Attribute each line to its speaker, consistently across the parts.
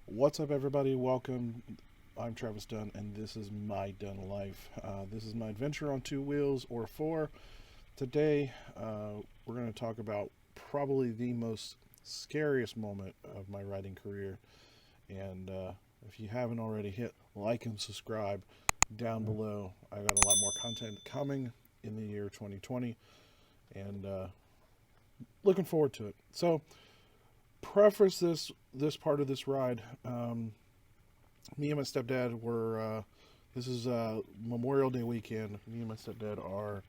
Speaker 1: What's up, everybody? Welcome. I'm Travis Dunn, and this is MyDunnLife. This is my adventure on two wheels or four. Today, we're going to talk about probably the most scariest moment of my riding career. And if you haven't already, hit like and subscribe down below. I got a lot more content coming in the year 2020, and looking forward to it. So, preface this part of this ride. Me and my stepdad were this is Memorial Day weekend. Me and my stepdad are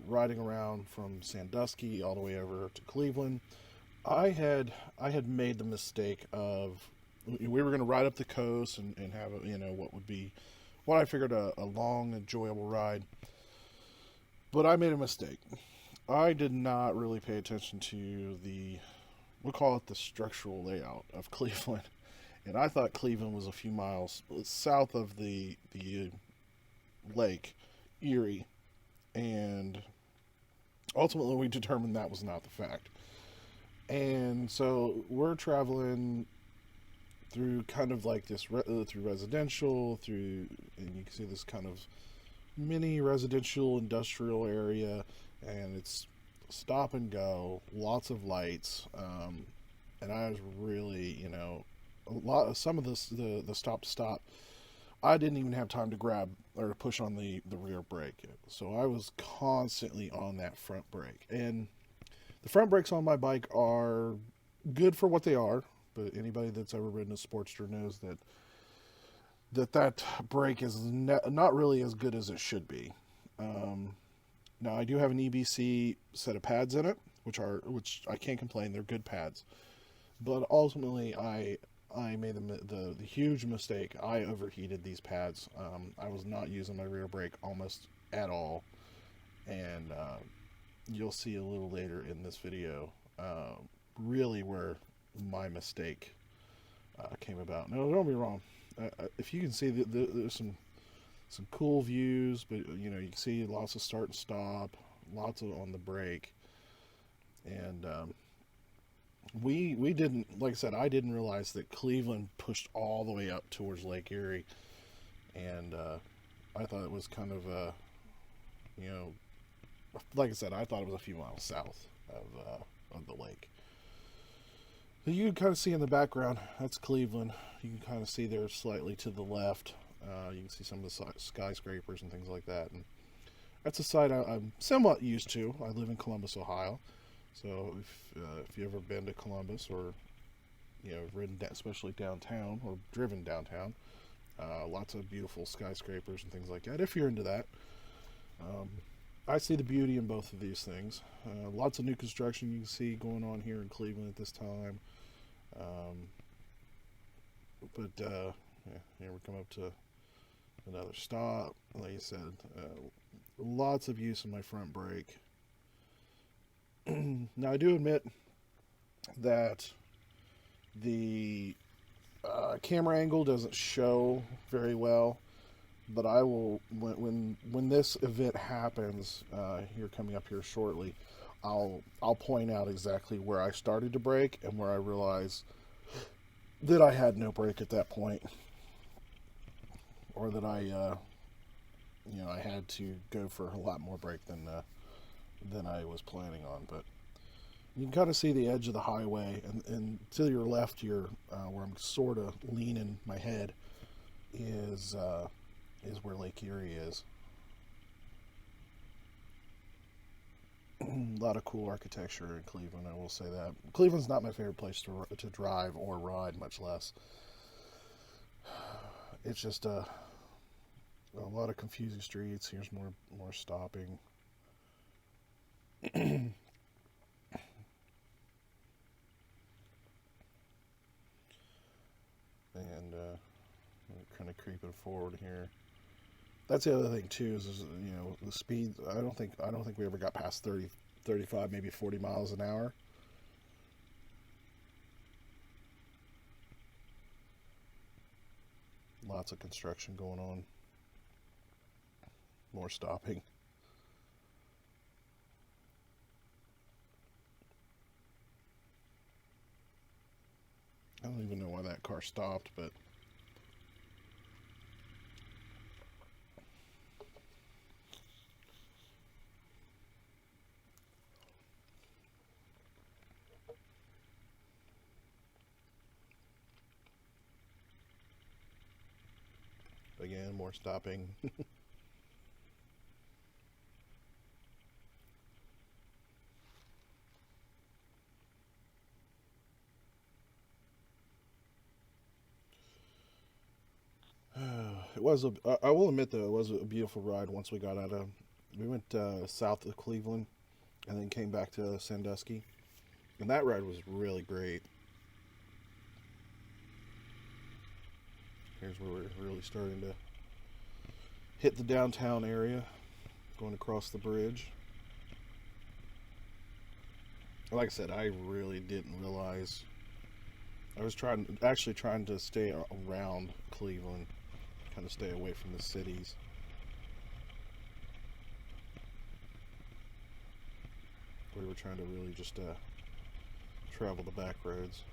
Speaker 1: riding around from Sandusky all the way over to Cleveland. I had made the mistake of, we were going to ride up the coast and have what I figured a long, enjoyable ride. But I made a mistake. I did not really pay attention to we'll call it the structural layout of Cleveland. And I thought Cleveland was a few miles south of the Lake Erie. And ultimately we determined that was not the fact. And so we're traveling through kind of like this, through residential, and you can see this kind of mini residential industrial area, and it's stop and go, lots of lights, and I was really, some of the stop, I didn't even have time to grab or to push on the rear brake, so I was constantly on that front brake. And the front brakes on my bike are good for what they are, but anybody that's ever ridden a Sportster knows that brake is not really as good as it should be. Now, I do have an EBC set of pads in it, which I can't complain. They're good pads. But ultimately, I made the huge mistake. I overheated these pads. I was not using my rear brake almost at all. And you'll see a little later in this video really where my mistake came about. Now, don't be wrong. If you can see, there's some cool views, but you can see lots of start and stop, lots of on the brake. And we didn't, like I said, I didn't realize that Cleveland pushed all the way up towards Lake Erie. And I thought it was kind of like I said, I thought it was a few miles south of the lake. So you can kind of see in the background, that's Cleveland. You can kind of see there slightly to the left. You can see some of the skyscrapers and things like that. And that's a site I'm somewhat used to. I live in Columbus, Ohio. So if you've ever been to Columbus or, ridden especially downtown or driven downtown, lots of beautiful skyscrapers and things like that, if you're into that. I see the beauty in both of these things. Lots of new construction you can see going on here in Cleveland at this time. Here we come up to another stop. Like I said, lots of use of my front brake. Now, I do admit that the camera angle doesn't show very well, but I will, when this event happens, here coming up here shortly, I'll point out exactly where I started to brake and where I realized that I had no brake at that point, or that I had to go for a lot more brake than I was planning on. But you can kind of see the edge of the highway, and to your left here, where I'm sort of leaning my head, is where Lake Erie is. A lot of cool architecture in Cleveland, I will say that. Cleveland's not my favorite place to drive or ride, much less. It's just a lot of confusing streets. Here's more stopping. creeping forward here. That's the other thing too, is you know, the speed. I don't think we ever got past 30, 35, maybe 40 miles an hour. Lots of construction going on. More stopping. I don't even know why that car stopped, but again, more stopping. It was I will admit though, it was a beautiful ride once we got out of. We went south of Cleveland, and then came back to Sandusky, and that ride was really great. Here's where we're really starting to hit the downtown area, going across the bridge. Like I said, I really didn't realize. I was trying to stay around Cleveland, kind of stay away from the cities. We were trying to really just travel the back roads.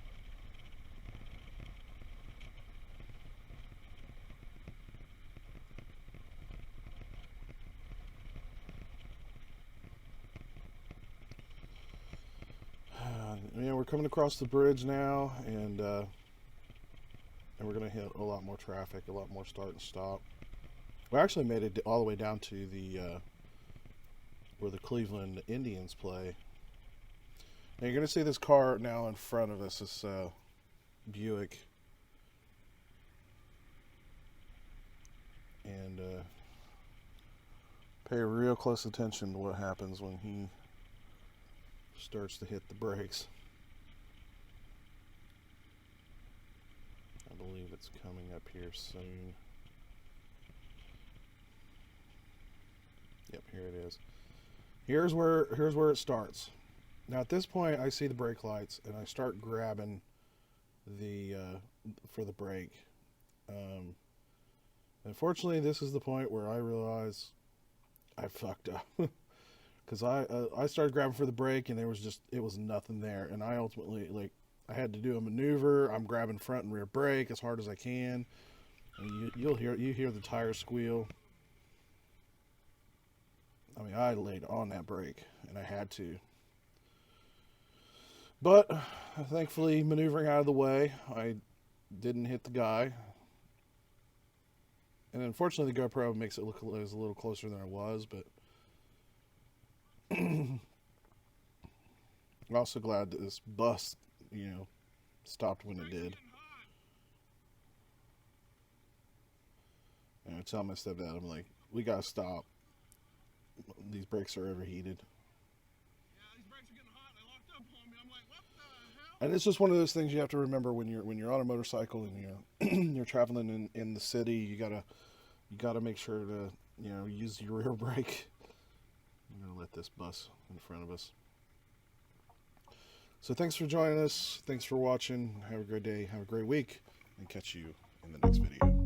Speaker 1: Yeah, we're coming across the bridge now, and we're going to hit a lot more traffic, a lot more start and stop. We actually made it all the way down to the where the Cleveland Indians play. Now you're going to see this car now in front of us, this Buick, and pay real close attention to what happens when he starts to hit the brakes. I believe it's coming up here soon. Yep, here it is. Here's where it starts. Now at this point, I see the brake lights, and I start grabbing the for the brake. Unfortunately, this is the point where I realize I fucked up, because I started grabbing for the brake, and it was nothing there, and I ultimately, I had to do a maneuver. I'm grabbing front and rear brake as hard as I can. And you hear the tires squeal. I mean, I laid on that brake, and I had to. But thankfully, maneuvering out of the way, I didn't hit the guy. And unfortunately, the GoPro makes it look as a little closer than I was, but I'm also glad that this bus, stopped when it did. And I tell my stepdad, I'm like, we gotta stop. These brakes are overheated.
Speaker 2: Yeah, these brakes are getting hot. They locked up on me. I'm like, what the hell?
Speaker 1: And it's just one of those things you have to remember when you're on a motorcycle and you're traveling in the city. You gotta make sure to use your rear brake. I'm gonna let this bus in front of us. So thanks for joining us. Thanks for watching. Have a great day. Have a great week, and catch you in the next video.